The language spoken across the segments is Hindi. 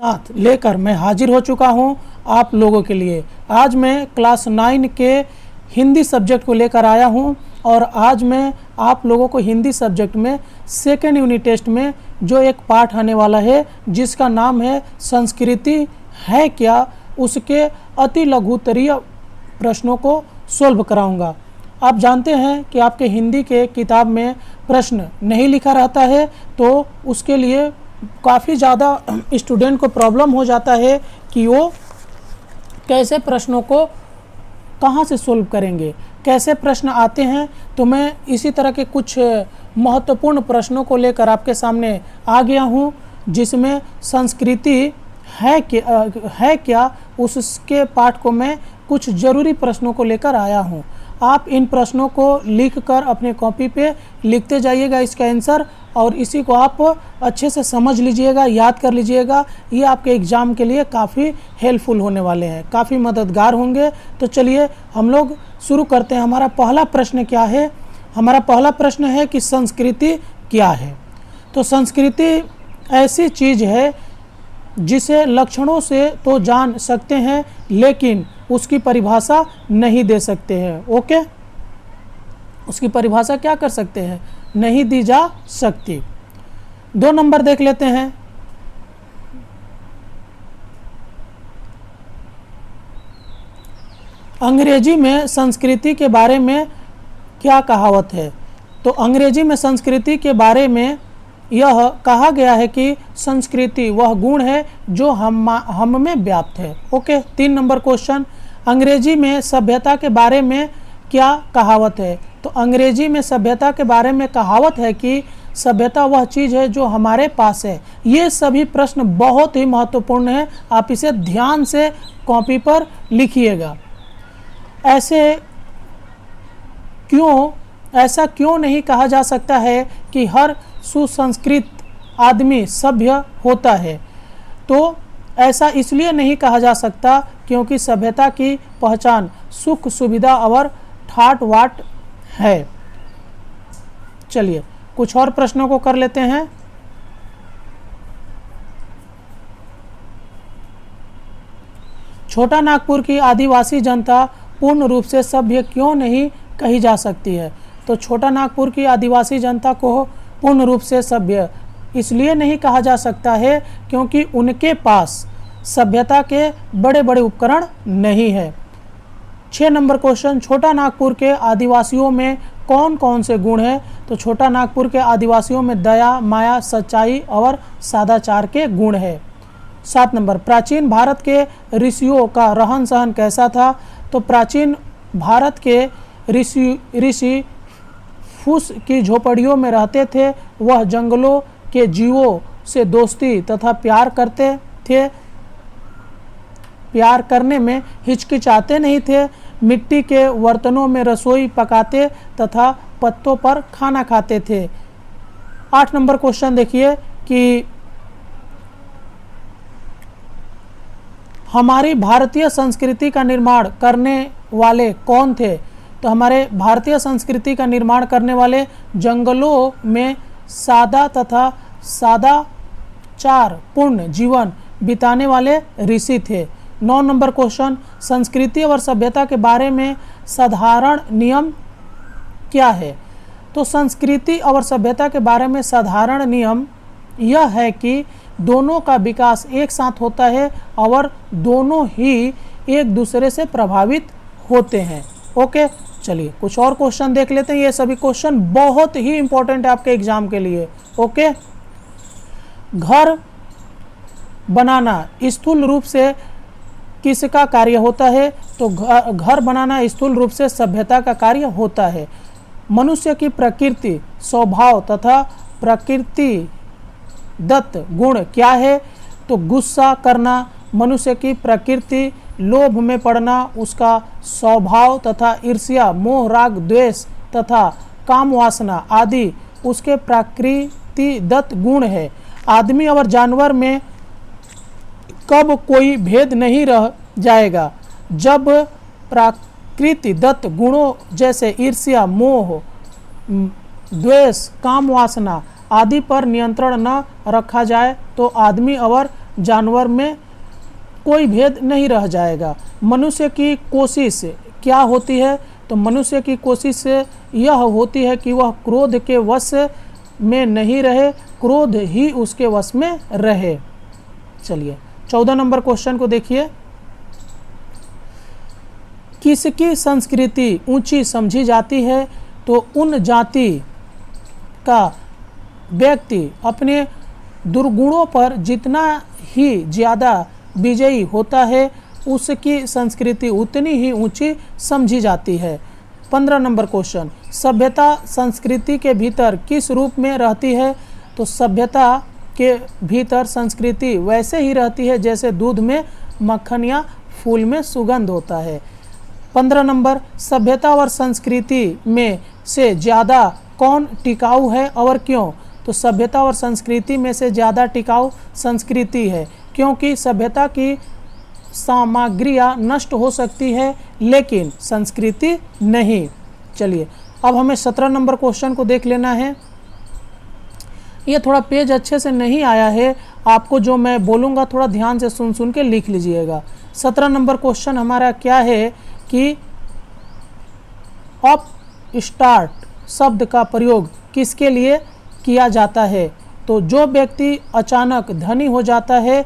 साथ लेकर मैं हाजिर हो चुका हूं आप लोगों के लिए। आज मैं क्लास 9 के हिंदी सब्जेक्ट को लेकर आया हूं और आज मैं आप लोगों को हिंदी सब्जेक्ट में सेकेंड यूनिट टेस्ट में जो एक पाठ आने वाला है जिसका नाम है संस्कृति है क्या, उसके अति लघुत्तरीय प्रश्नों को सोल्व कराऊंगा। आप जानते हैं कि आपके हिंदी के किताब में प्रश्न नहीं लिखा रहता है, तो उसके लिए काफ़ी ज़्यादा स्टूडेंट को प्रॉब्लम हो जाता है कि वो कैसे प्रश्नों को कहाँ से सोल्व करेंगे, कैसे प्रश्न आते हैं। तो मैं इसी तरह के कुछ महत्वपूर्ण प्रश्नों को लेकर आपके सामने आ गया हूँ, जिसमें संस्कृति है क्या उसके पाठ को मैं कुछ ज़रूरी प्रश्नों को लेकर आया हूँ। आप इन प्रश्नों को लिखकर अपने कॉपी पे लिखते जाइएगा इसका आंसर, और इसी को आप अच्छे से समझ लीजिएगा, याद कर लीजिएगा। ये आपके एग्ज़ाम के लिए काफ़ी हेल्पफुल होने वाले हैं, काफ़ी मददगार होंगे। तो चलिए हम लोग शुरू करते हैं। हमारा पहला प्रश्न क्या है? हमारा पहला प्रश्न है कि संस्कृति क्या है। तो संस्कृति ऐसी चीज़ है जिसे लक्षणों से तो जान सकते हैं लेकिन उसकी परिभाषा नहीं दे सकते हैं। ओके, उसकी परिभाषा क्या कर सकते हैं? नहीं दी जा सकती। 2 नंबर देख लेते हैं। अंग्रेजी में संस्कृति के बारे में क्या कहावत है? तो अंग्रेजी में संस्कृति के बारे में यह कहा गया है कि संस्कृति वह गुण है जो हम में व्याप्त है। ओके, 3 नंबर क्वेश्चन, अंग्रेजी में सभ्यता के बारे में क्या कहावत है? तो अंग्रेजी में सभ्यता के बारे में कहावत है कि सभ्यता वह चीज़ है जो हमारे पास है। ये सभी प्रश्न बहुत ही महत्वपूर्ण है, आप इसे ध्यान से कॉपी पर लिखिएगा। ऐसा क्यों नहीं कहा जा सकता है कि हर सुसंस्कृत आदमी सभ्य होता है? तो ऐसा इसलिए नहीं कहा जा सकता क्योंकि सभ्यता की पहचान सुख सुविधा और ठाट बाट है। चलिए कुछ और प्रश्नों को कर लेते हैं। छोटा नागपुर की आदिवासी जनता पूर्ण रूप से सभ्य क्यों नहीं कही जा सकती है? तो छोटा नागपुर की आदिवासी जनता को पूर्ण रूप से सभ्य इसलिए नहीं कहा जा सकता है क्योंकि उनके पास सभ्यता के बड़े बड़े उपकरण नहीं है। 6 नंबर क्वेश्चन, छोटा नागपुर के आदिवासियों में कौन कौन से गुण हैं? तो छोटा नागपुर के आदिवासियों में दया, माया, सच्चाई और सदाचार के गुण है। 7 नंबर, प्राचीन भारत के ऋषियों का रहन सहन कैसा था? तो प्राचीन भारत के ऋषि फूस की झोपड़ियों में रहते थे। वह जंगलों के जीवों से दोस्ती तथा प्यार करते थे, प्यार करने में हिचकिचाते नहीं थे। मिट्टी के बर्तनों में रसोई पकाते तथा पत्तों पर खाना खाते थे। 8 नंबर क्वेश्चन देखिए कि हमारी भारतीय संस्कृति का निर्माण करने वाले कौन थे? तो हमारे भारतीय संस्कृति का निर्माण करने वाले जंगलों में सादा तथा सदाचार पूर्ण जीवन बिताने वाले ऋषि थे। 9 नंबर क्वेश्चन, संस्कृति और सभ्यता के बारे में साधारण नियम क्या है? तो संस्कृति और सभ्यता के बारे में साधारण नियम यह है कि दोनों का विकास एक साथ होता है और दोनों ही एक दूसरे से प्रभावित होते हैं। ओके, चलिए कुछ और क्वेश्चन देख लेते हैं। ये सभी क्वेश्चन बहुत ही इंपॉर्टेंट है आपके एग्जाम के लिए। ओके, घर बनाना स्थूल रूप से किसका कार्य होता है? तो घर बनाना स्थूल रूप से सभ्यता का कार्य होता है। मनुष्य की प्रकृति, स्वभाव तथा प्रकृति दत्त गुण क्या है? तो गुस्सा करना मनुष्य की प्रकृति, लोभ में पड़ना उसका स्वभाव तथा ईर्ष्या, मोह, राग, द्वेष तथा काम वासना आदि उसके प्रकृतिदत्त गुण है। आदमी और जानवर में कब कोई भेद नहीं रह जाएगा जब प्रकृतिदत्त गुणों जैसे ईर्ष्या, मोह, द्वेष, काम वासना आदि पर नियंत्रण न रखा जाए तो आदमी और जानवर में कोई भेद नहीं रह जाएगा। मनुष्य की कोशिश क्या होती है? तो मनुष्य की कोशिश यह होती है कि वह क्रोध के वश में नहीं रहे, क्रोध ही उसके वश में रहे। चलिए 14 नंबर क्वेश्चन को देखिए। किसकी संस्कृति ऊंची समझी जाती है? तो उन जाति का व्यक्ति अपने दुर्गुणों पर जितना ही ज़्यादा विजयी होता है, उसकी संस्कृति उतनी ही ऊंची समझी जाती है। 15 नंबर क्वेश्चन, सभ्यता संस्कृति के भीतर किस रूप में रहती है? तो सभ्यता के भीतर संस्कृति वैसे ही रहती है जैसे दूध में मक्खन या फूल में सुगंध होता है। 15 नंबर, सभ्यता और संस्कृति में से ज़्यादा कौन टिकाऊ है और क्यों? तो सभ्यता और संस्कृति में से ज़्यादा टिकाऊ संस्कृति है, क्योंकि सभ्यता की सामग्रियाँ नष्ट हो सकती है लेकिन संस्कृति नहीं। चलिए अब हमें 17 नंबर क्वेश्चन को देख लेना है। ये थोड़ा पेज अच्छे से नहीं आया है, आपको जो मैं बोलूँगा थोड़ा ध्यान से सुन के लिख लीजिएगा। 17 नंबर क्वेश्चन हमारा क्या है कि अप स्टार्ट शब्द का प्रयोग किसके लिए किया जाता है? तो जो व्यक्ति अचानक धनी हो जाता है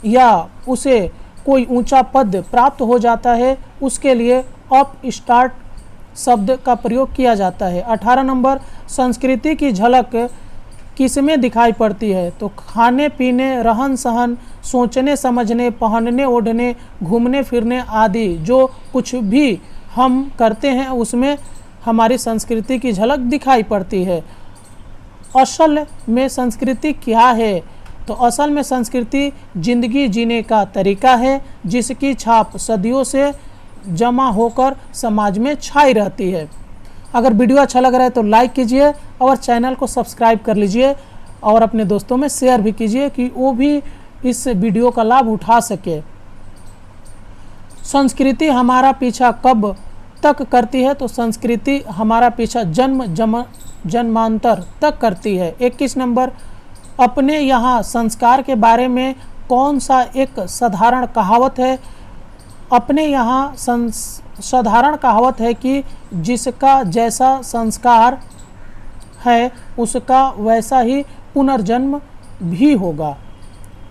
या उसे कोई ऊंचा पद प्राप्त हो जाता है, उसके लिए अप स्टार्ट शब्द का प्रयोग किया जाता है। 18 नंबर, संस्कृति की झलक किसमें दिखाई पड़ती है? तो खाने पीने, रहन सहन, सोचने समझने, पहनने ओढ़ने, घूमने फिरने आदि जो कुछ भी हम करते हैं उसमें हमारी संस्कृति की झलक दिखाई पड़ती है। असल में संस्कृति क्या है? तो असल में संस्कृति जिंदगी जीने का तरीका है जिसकी छाप सदियों से जमा होकर समाज में छाई रहती है। अगर वीडियो अच्छा लग रहा है तो लाइक कीजिए और चैनल को सब्सक्राइब कर लीजिए और अपने दोस्तों में शेयर भी कीजिए कि वो भी इस वीडियो का लाभ उठा सके। संस्कृति हमारा पीछा कब तक करती है? तो संस्कृति हमारा पीछा जन्मांतर तक करती है। 21 नंबर, अपने यहाँ संस्कार के बारे में कौन सा एक साधारण कहावत है? अपने यहाँ साधारण कहावत है कि जिसका जैसा संस्कार है उसका वैसा ही पुनर्जन्म भी होगा,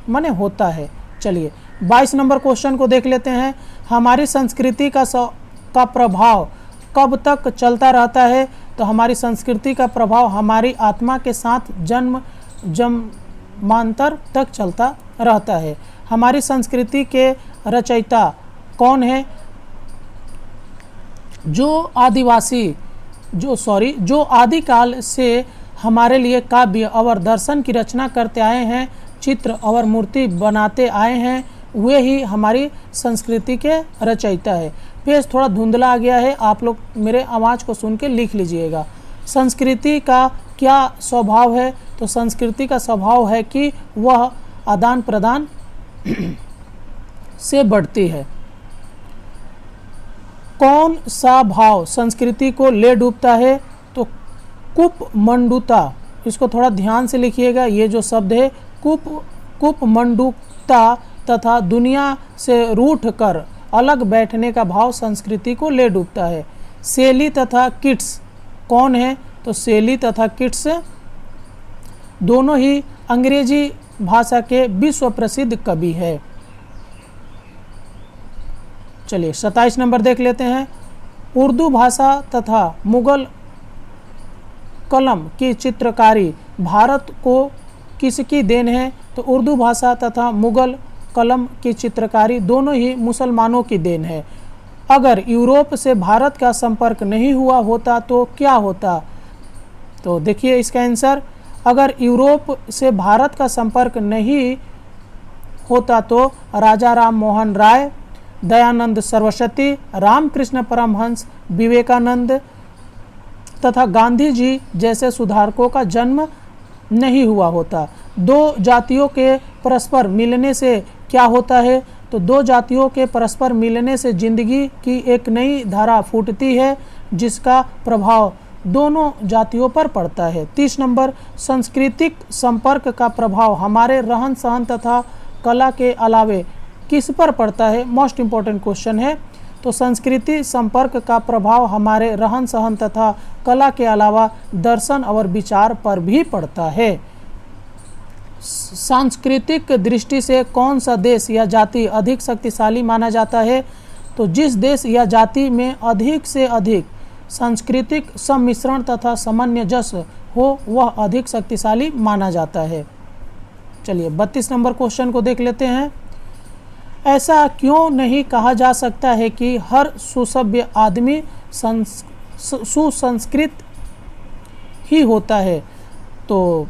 माने होता है। चलिए 22 नंबर क्वेश्चन को देख लेते हैं। हमारी संस्कृति का प्रभाव कब तक चलता रहता है? तो हमारी संस्कृति का प्रभाव हमारी आत्मा के साथ जन्मांतर तक चलता रहता है। हमारी संस्कृति के रचयिता कौन है? जो आदिकाल से हमारे लिए काव्य और दर्शन की रचना करते आए हैं, चित्र और मूर्ति बनाते आए हैं, वे ही हमारी संस्कृति के रचयिता है। पेज थोड़ा धुंधला आ गया है, आप लोग मेरे आवाज़ को सुन के लिख लीजिएगा। संस्कृति का क्या स्वभाव है? तो संस्कृति का स्वभाव है कि वह आदान प्रदान से बढ़ती है। कौन सा भाव संस्कृति को ले डूबता है? तो कुपमंडुता, इसको थोड़ा ध्यान से लिखिएगा। ये जो शब्द है कुपमंडुता तथा दुनिया से रूठ कर अलग बैठने का भाव संस्कृति को ले डूबता है। शेली तथा किट्स कौन है? तो शेली तथा किट्स दोनों ही अंग्रेजी भाषा के विश्व प्रसिद्ध कवि है। चलिए 27 नंबर देख लेते हैं। उर्दू भाषा तथा मुगल कलम की चित्रकारी भारत को किसकी देन है? तो उर्दू भाषा तथा मुगल कलम की चित्रकारी दोनों ही मुसलमानों की देन है। अगर यूरोप से भारत का संपर्क नहीं हुआ होता तो क्या होता? तो देखिए इसका आंसर, अगर यूरोप से भारत का संपर्क नहीं होता तो राजा राम मोहन राय, दयानंद सरस्वती, रामकृष्ण परमहंस, विवेकानंद तथा गांधी जी जैसे सुधारकों का जन्म नहीं हुआ होता। दो जातियों के परस्पर मिलने से क्या होता है? तो दो जातियों के परस्पर मिलने से जिंदगी की एक नई धारा फूटती है जिसका प्रभाव दोनों जातियों पर पड़ता है। 30 नंबर, सांस्कृतिक संपर्क का प्रभाव हमारे रहन सहन तथा कला के अलावे किस पर पड़ता है? मोस्ट इम्पॉर्टेंट क्वेश्चन है। तो संस्कृति संपर्क का प्रभाव हमारे रहन सहन तथा कला के अलावा दर्शन और विचार पर भी पड़ता है। सांस्कृतिक दृष्टि से कौन सा देश या जाति अधिक शक्तिशाली माना जाता है? तो जिस देश या जाति में अधिक से अधिक सांस्कृतिक सम्मिश्रण तथा सामंजस्य हो वह अधिक शक्तिशाली माना जाता है। चलिए 32 नंबर क्वेश्चन को देख लेते हैं। ऐसा क्यों नहीं कहा जा सकता है कि हर सुसभ्य आदमी सुसंस्कृत ही होता है? तो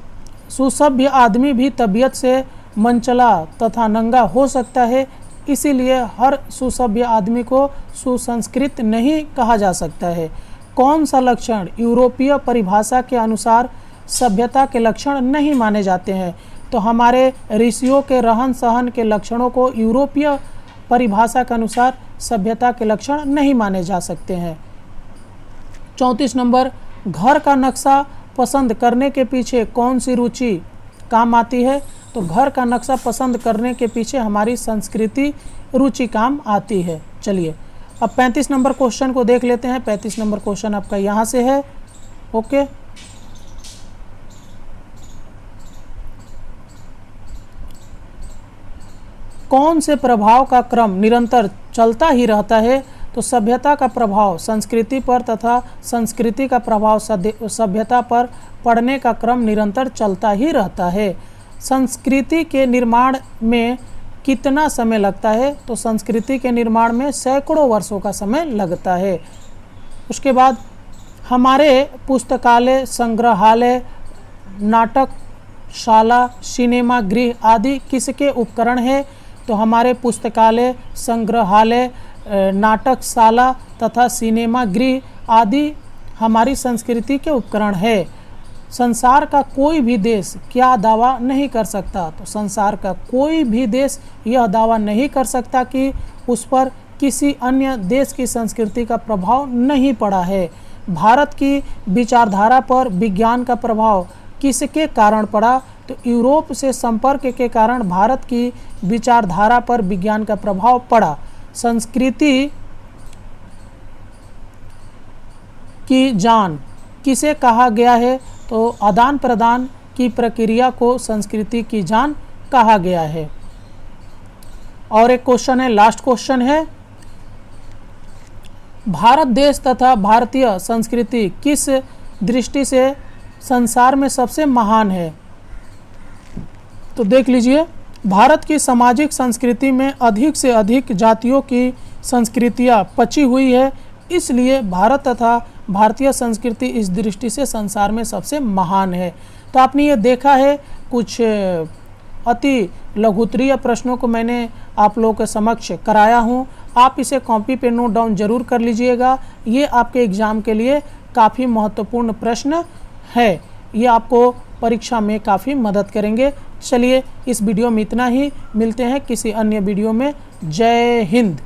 सुसभ्य आदमी भी तबीयत से मनचला तथा नंगा हो सकता है, इसीलिए हर सुसभ्य आदमी को सुसंस्कृत नहीं कहा जा सकता है। कौन सा लक्षण यूरोपीय परिभाषा के अनुसार सभ्यता के लक्षण नहीं माने जाते हैं? तो हमारे ऋषियों के रहन सहन के लक्षणों को यूरोपीय परिभाषा के अनुसार सभ्यता के लक्षण नहीं माने जा सकते हैं। 34 नंबर, घर का नक्शा पसंद करने के पीछे कौन सी रुचि काम आती है? तो घर का नक्शा पसंद करने के पीछे हमारी संस्कृति रुचि काम आती है। चलिए अब 35 नंबर क्वेश्चन को देख लेते हैं। 35 नंबर क्वेश्चन आपका यहाँ से है। ओके, कौन से प्रभाव का क्रम निरंतर चलता ही रहता है? तो सभ्यता का प्रभाव संस्कृति पर तथा संस्कृति का प्रभाव सभ्यता पर पड़ने का क्रम निरंतर चलता ही रहता है। संस्कृति के निर्माण में कितना समय लगता है? तो संस्कृति के निर्माण में सैकड़ों वर्षों का समय लगता है। उसके बाद हमारे पुस्तकालय, संग्रहालय, नाटकशाला, सिनेमा गृह आदि किसके उपकरण है? तो हमारे पुस्तकालय, संग्रहालय, नाटकशाला तथा सिनेमा गृह आदि हमारी संस्कृति के उपकरण है। संसार का कोई भी देश क्या दावा नहीं कर सकता? तो संसार का कोई भी देश यह दावा नहीं कर सकता कि उस पर किसी अन्य देश की संस्कृति का प्रभाव नहीं पड़ा है। भारत की विचारधारा पर विज्ञान का प्रभाव किसके कारण पड़ा? तो यूरोप से संपर्क के कारण भारत की विचारधारा पर विज्ञान का प्रभाव पड़ा। संस्कृति की जान किसे कहा गया है? तो आदान प्रदान की प्रक्रिया को संस्कृति की जान कहा गया है। और एक क्वेश्चन है, लास्ट क्वेश्चन है, भारत देश तथा भारतीय संस्कृति किस दृष्टि से संसार में सबसे महान है? तो देख लीजिए, भारत की सामाजिक संस्कृति में अधिक से अधिक जातियों की संस्कृतियाँ पची हुई है, इसलिए भारत तथा भारतीय संस्कृति इस दृष्टि से संसार में सबसे महान है। तो आपने ये देखा है, कुछ अति लघुत्तरीय प्रश्नों को मैंने आप लोगों के समक्ष कराया हूँ। आप इसे कॉपी पे नोट डाउन जरूर कर लीजिएगा। ये आपके एग्ज़ाम के लिए काफ़ी महत्वपूर्ण प्रश्न है, ये आपको परीक्षा में काफ़ी मदद करेंगे। चलिए इस वीडियो में इतना ही, मिलते हैं किसी अन्य वीडियो में। जय हिंद।